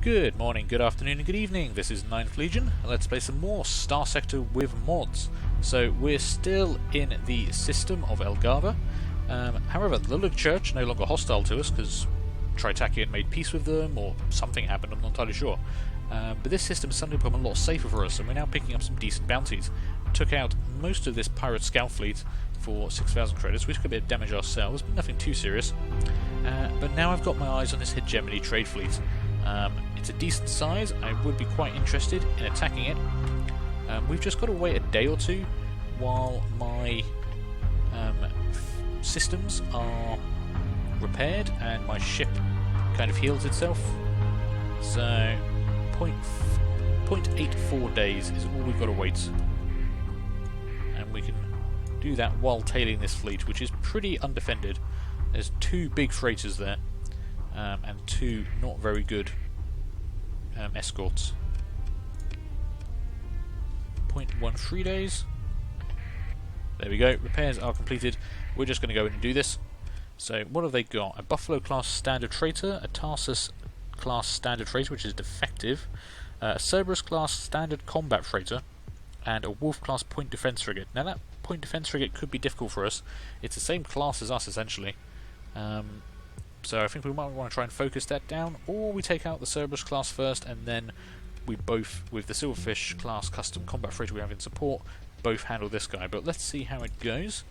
Good morning, good afternoon and good evening. This is 9th Legion, and let's play some more Starsector with mods. So we're still in the system of Elgava. However, the Lug Church are no longer hostile to us because Tritakian made peace with them or something happened, I'm not entirely sure. But this system has suddenly become a lot safer for us and we're now picking up some decent bounties. Took out most of this pirate scout fleet for 6,000 credits. We took a bit of damage ourselves, but nothing too serious. But now I've got my eyes on this hegemony trade fleet. It's a decent size. I would be quite interested in attacking it. We've just got to wait a day or two while my systems are repaired and my ship kind of heals itself. So 0.84 days is all we've got to wait. And we can do that while tailing this fleet, which is pretty undefended. There's two big freighters there and two not very good escorts. 0.13 days. There we go. Repairs are completed. We're just going to go in and do this. So what have they got? A Buffalo class standard freighter, a Tarsus class standard freighter which is defective, a Cerberus class standard combat freighter, and a Wolf class point defense frigate. Now that point defense frigate could be difficult for us. It's the same class as us essentially. So I think we might want to try and focus that down, or we take out the Cerberus class first and then we both, with the Silverfish class custom combat freighter we have in support, both handle this guy. But let's see how it goes.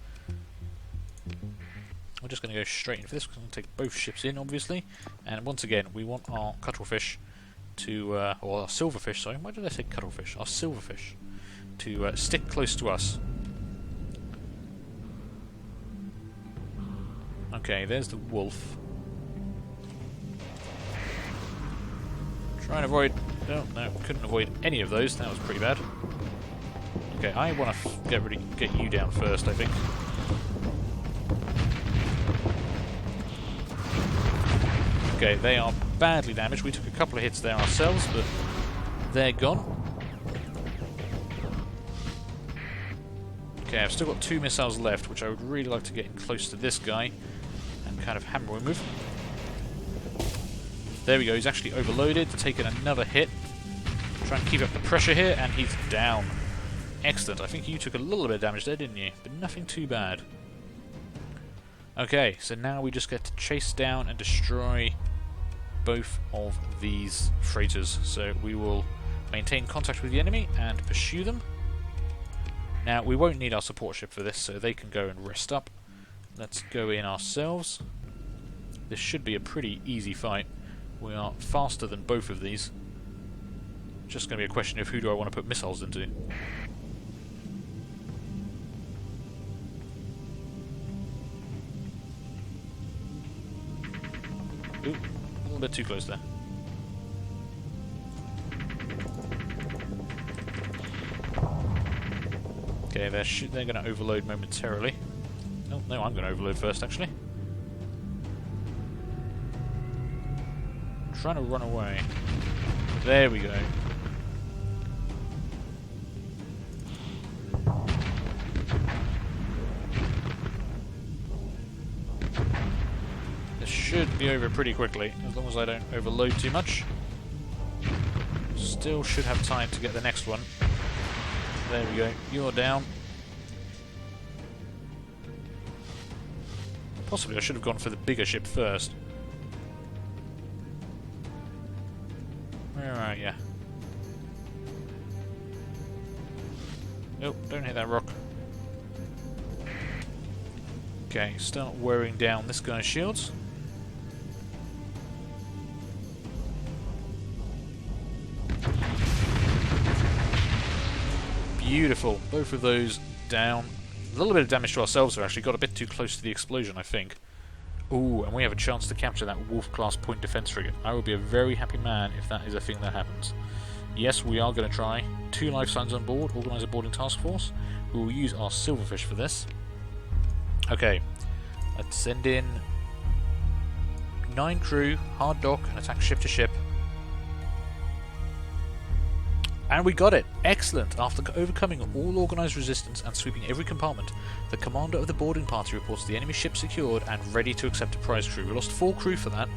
We're just going to go straight in for this. We're going to take both ships in, obviously. And once again, we want our cuttlefish to, or our silverfish, sorry. Why did I say cuttlefish? Our silverfish to stick close to us. Okay, there's the wolf. Try and avoid... Oh, no, couldn't avoid any of those. That was pretty bad. Okay, I want to get you down first, I think. Okay, they are badly damaged. We took a couple of hits there ourselves, but they're gone. Okay, I've still got 2 missiles left, which I would really like to get in close to this guy and kind of hammer him with. There we go, he's actually overloaded, taken another hit. Try and keep up the pressure here, and he's down. Excellent, I think you took a little bit of damage there, didn't you? But nothing too bad. Okay, so now we just get to chase down and destroy both of these freighters. So we will maintain contact with the enemy and pursue them. Now, we won't need our support ship for this, so they can go and rest up. Let's go in ourselves. This should be a pretty easy fight. We are faster than both of these. Just going to be a question of who do I want to put missiles into. Ooh, a little bit too close there. Okay, they're going to overload momentarily. Oh, no, I'm going to overload first, actually. Trying to run away. There we go. This should be over pretty quickly, as long as I don't overload too much. Still should have time to get the next one. There we go. You're down. Possibly I should have gone for the bigger ship first. Where are you? Nope, don't hit that rock. Okay, start wearing down this guy's shields. Beautiful, both of those down. A little bit of damage to ourselves, we actually got a bit too close to the explosion, I think. Ooh, and we have a chance to capture that Wolf-class point defense frigate. I will be a very happy man if that is a thing that happens. Yes, we are going to try. 2 life signs on board, organise a boarding task force. We will use our silverfish for this. Okay, let's send in 9 crew, hard dock, and attack ship to ship. And we got it! Excellent! After overcoming all organised resistance and sweeping every compartment, the commander of the boarding party reports the enemy ship secured and ready to accept a prize crew. We lost 4 crew for that,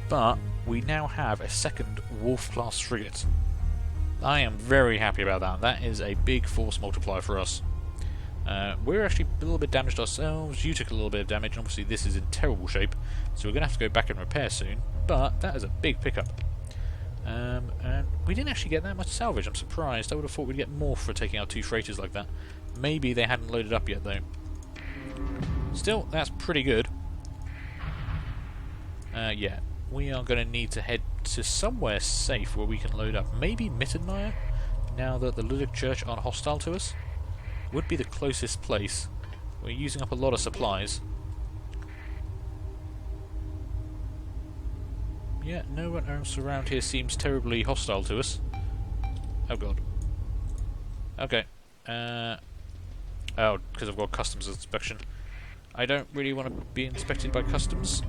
but we now have a second Wolf-class frigate. I am very happy about that. That is a big force multiplier for us. We're actually a little bit damaged ourselves. You took a little bit of damage, and obviously this is in terrible shape, so we're going to have to go back and repair soon, but that is a big pickup. And we didn't actually get that much salvage. I'm surprised. I would have thought we'd get more for taking out 2 freighters like that. Maybe they hadn't loaded up yet, though. Still, that's pretty good. Yeah, we are going to need to head to somewhere safe where we can load up. Maybe Mittenmeyer, now that the Ludic Church aren't hostile to us. Would be the closest place. We're using up a lot of supplies. Yeah, no one else around here seems terribly hostile to us. Oh god. Okay. Oh, because I've got customs inspection. I don't really want to be inspected by customs.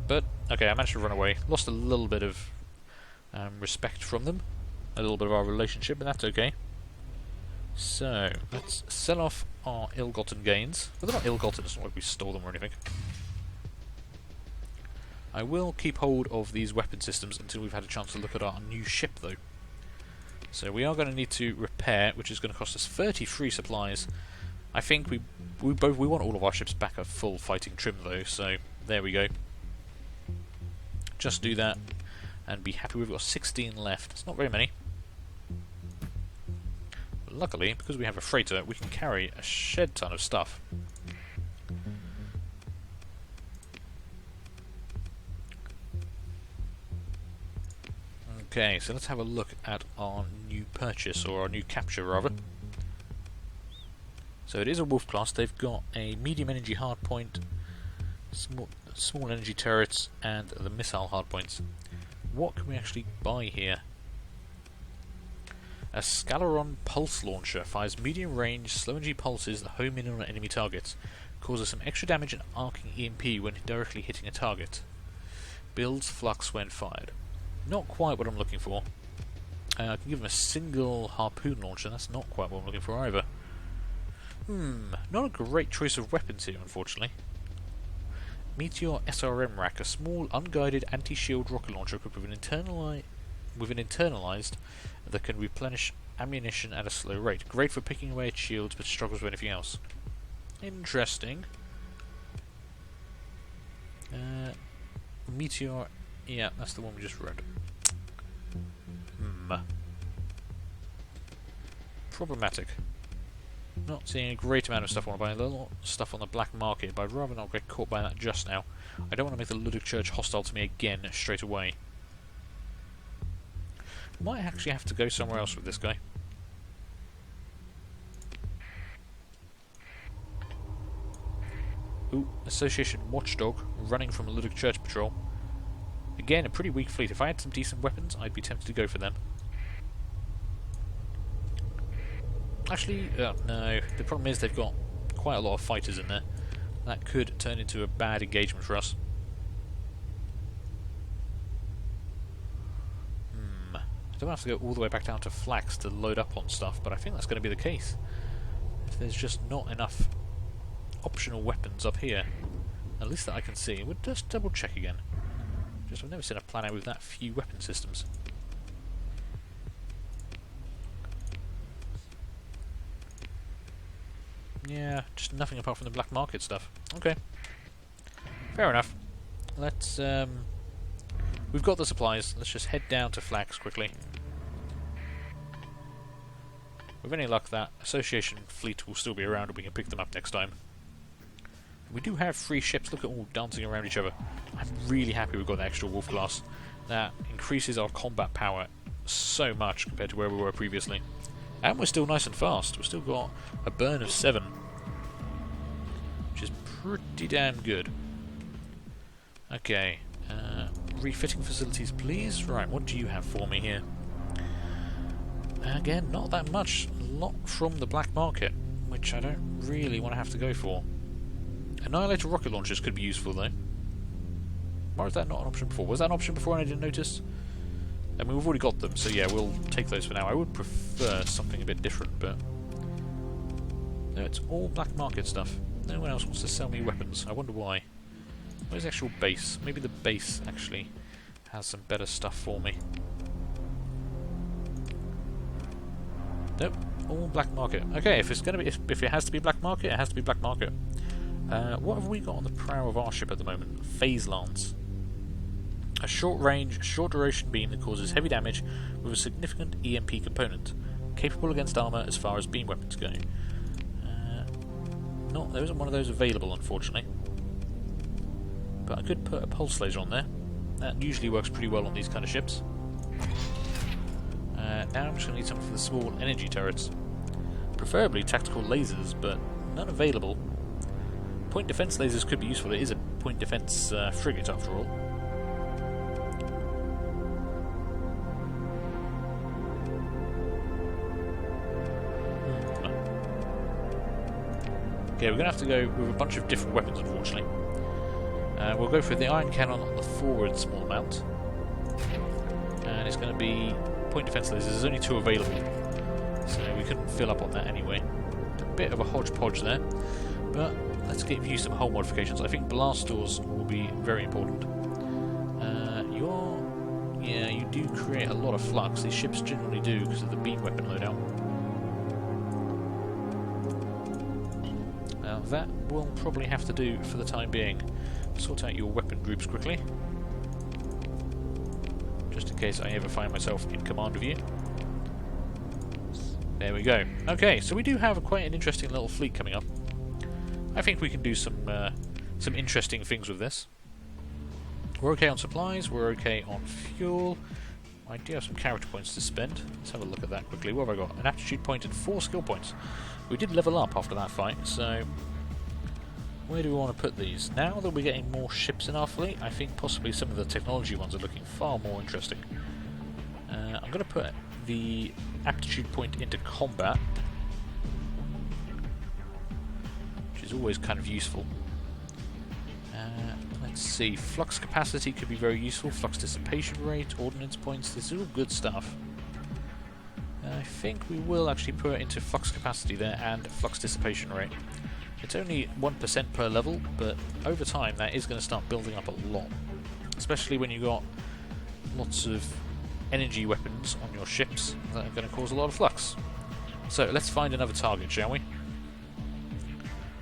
But, okay, I managed to run away. Lost a little bit of respect from them. A little bit of our relationship, but that's okay. So, let's sell off our ill-gotten gains. Well, they're not ill-gotten, it's not like we stole them or anything. I will keep hold of these weapon systems until we've had a chance to look at our new ship, though. So we are going to need to repair, which is going to cost us 30 free supplies. I think we want all of our ships back at full fighting trim, though, so there we go. Just do that, and be happy we've got 16 left. It's not very many. But luckily, because we have a freighter, we can carry a shed ton of stuff. Okay, so let's have a look at our new purchase, or our new capture rather. So it is a Wolf class. They've got a medium energy hardpoint, small energy turrets, and the missile hardpoints. What can we actually buy here? A Scaleron pulse launcher fires medium range, slow energy pulses that home in on enemy targets. Causes some extra damage and arcing EMP when directly hitting a target. Builds flux when fired. Not quite what I'm looking for. I can give him a single harpoon launcher. That's not quite what I'm looking for either. Not a great choice of weapons here, unfortunately. Meteor SRM rack, a small unguided anti-shield rocket launcher equipped with an internalized that can replenish ammunition at a slow rate. Great for picking away at shields, but struggles with anything else. Interesting. Meteor, yeah, that's the one we just read. Problematic. Not seeing a great amount of stuff I want to buy. A little stuff on the black market, but I'd rather not get caught by that just now. I don't want to make the Ludic Church hostile to me again straight away. Might actually have to go somewhere else with this guy. Ooh, Association Watchdog running from a Ludic Church patrol. Again, a pretty weak fleet. If I had some decent weapons, I'd be tempted to go for them. Actually, no. The problem is they've got quite a lot of fighters in there. That could turn into a bad engagement for us. I don't have to go all the way back down to Flax to load up on stuff, but I think that's going to be the case. If there's just not enough optional weapons up here, at least that I can see. We'll just double check again. I've never seen a planet with that few weapon systems. Yeah, just nothing apart from the black market stuff. Okay. Fair enough. Let's, we've got the supplies. Let's just head down to Flax quickly. With any luck, that Association fleet will still be around and we can pick them up next time. We do have 3 ships. Look at all dancing around each other. I'm really happy we've got the extra Wolf class. That increases our combat power so much compared to where we were previously. And we're still nice and fast. We've still got a burn of 7. Which is pretty damn good. Okay. Refitting facilities, please. Right, what do you have for me here? Again, not that much. A lot from the black market, which I don't really want to have to go for. Annihilator rocket launchers could be useful, though. Why was that not an option before? Was that an option before and I didn't notice? I mean, we've already got them, so yeah, we'll take those for now. I would prefer something a bit different, but... no, it's all black market stuff. No one else wants to sell me weapons. I wonder why. Where's the actual base? Maybe the base actually has some better stuff for me. Nope, all black market. Okay, if it's gonna be, if it has to be black market, it has to be black market. What have we got on the prow of our ship at the moment? Phase lance. A short range, short duration beam that causes heavy damage with a significant EMP component. Capable against armour as far as beam weapons go. There isn't one of those available, unfortunately. But I could put a pulse laser on there. That usually works pretty well on these kind of ships. Now I'm just going to need something for the small energy turrets. Preferably tactical lasers, but none available. Point defense lasers could be useful. It is a point defense frigate after all. Okay, we're going to have to go with a bunch of different weapons, unfortunately. We'll go for the iron cannon on the forward small mount. And it's going to be point defense lasers. There's only 2 available, so we couldn't fill up on that anyway. A bit of a hodgepodge there, but let's give you some hull modifications. I think blast doors will be very important. You do create a lot of flux. These ships generally do because of the beam weapon loadout. Now that will probably have to do for the time being. Sort out your weapon groups quickly, just in case I ever find myself in command of you. There we go. Okay, so we do have quite an interesting little fleet coming up. I think we can do some interesting things with this. We're okay on supplies, we're okay on fuel. I do have some character points to spend. Let's have a look at that quickly. What have I got? An aptitude point and 4 skill points. We did level up after that fight, so where do we want to put these? Now that we're getting more ships in our fleet, I think possibly some of the technology ones are looking far more interesting. I'm going to put the aptitude point into combat, which is always kind of useful. Let's see, flux capacity could be very useful, flux dissipation rate, ordnance points, this is all good stuff. I think we will actually put it into flux capacity there and flux dissipation rate. It's only 1% per level, but over time that is going to start building up a lot. Especially when you've got lots of energy weapons on your ships that are going to cause a lot of flux. So let's find another target, shall we?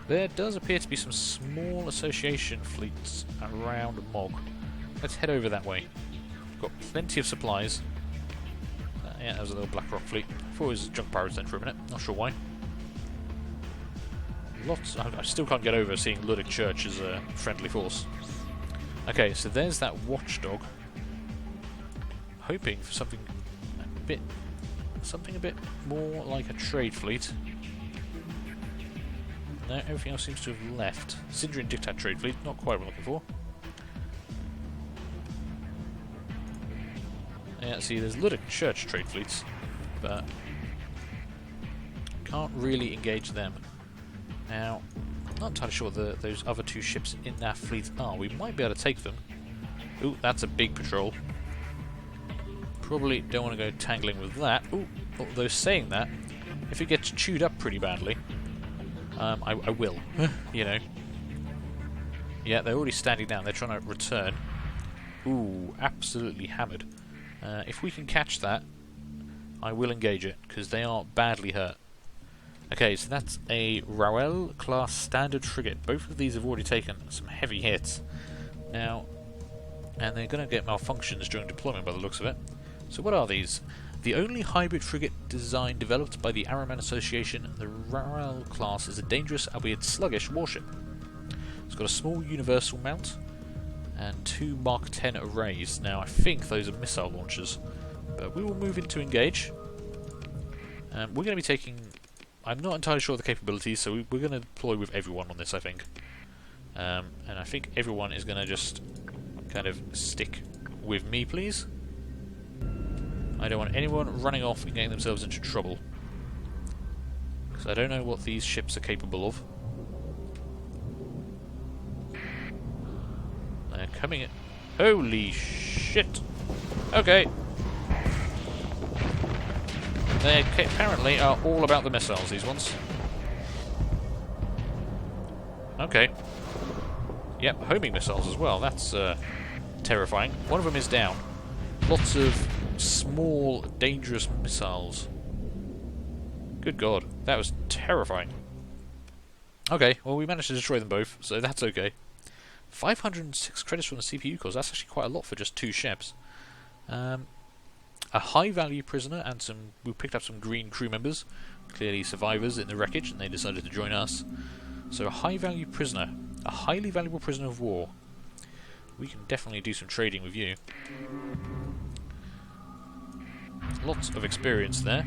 There does appear to be some small association fleets around Mog. Let's head over that way. We've got plenty of supplies. Yeah, that was a little Blackrock fleet. I thought it was junk pirates then for a minute, not sure why. I still can't get over seeing Luddic Church as a friendly force. Okay, so there's that watchdog. Hoping for something a bit more like a trade fleet. No, everything else seems to have left. Syndrian Dictat trade fleet, not quite what I'm looking for. Yeah, see, there's Luddic Church trade fleets, but can't really engage them. Now, I'm not entirely sure what those other 2 ships in that fleet are. We might be able to take them. Ooh, that's a big patrol. Probably don't want to go tangling with that. Ooh, although saying that, if it gets chewed up pretty badly, I will, you know. Yeah, they're already standing down. They're trying to return. Ooh, absolutely hammered. If we can catch that, I will engage it, because they are badly hurt. Okay, so that's a Raoul class standard frigate. Both of these have already taken some heavy hits. Now, and they're going to get malfunctions during deployment by the looks of it. So what are these? The only hybrid frigate design developed by the Araman Association, the Raoul class is a dangerous, albeit sluggish, warship. It's got a small universal mount and 2 Mark 10 arrays. Now, I think those are missile launchers, but we will move into engage. We're going to be taking... I'm not entirely sure of the capabilities, so we're going to deploy with everyone on this, I think. And I think everyone is going to just kind of stick with me, please. I don't want anyone running off and getting themselves into trouble, because I don't know what these ships are capable of. They're coming in. Holy shit! Okay. They apparently are all about the missiles, these ones. Okay. Yep, homing missiles as well. That's terrifying. One of them is down. Lots of small, dangerous missiles. Good God, that was terrifying. Okay, well we managed to destroy them both, so that's okay. 506 credits from the CPU cores, that's actually quite a lot for just 2 ships. A high value prisoner and we picked up some green crew members, clearly survivors in the wreckage, and they decided to join us. So a high value prisoner, a highly valuable prisoner of war. We can definitely do some trading with you. Lots of experience there.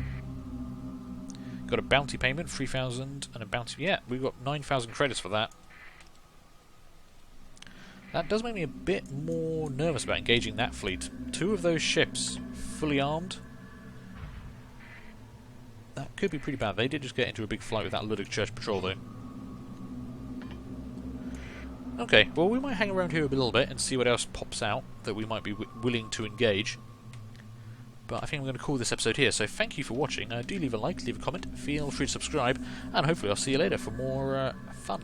Got a bounty payment, 3,000, and a bounty... Yeah, we got 9,000 credits for that. That does make me a bit more nervous about engaging that fleet. 2 of those ships, fully armed. That could be pretty bad. They did just get into a big fight with that Ludwig Church patrol, though. Okay, well we might hang around here a little bit and see what else pops out that we might be willing to engage. But I think I'm going to call this episode here, so thank you for watching. Do leave a like, leave a comment, feel free to subscribe, and hopefully I'll see you later for more fun.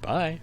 Bye!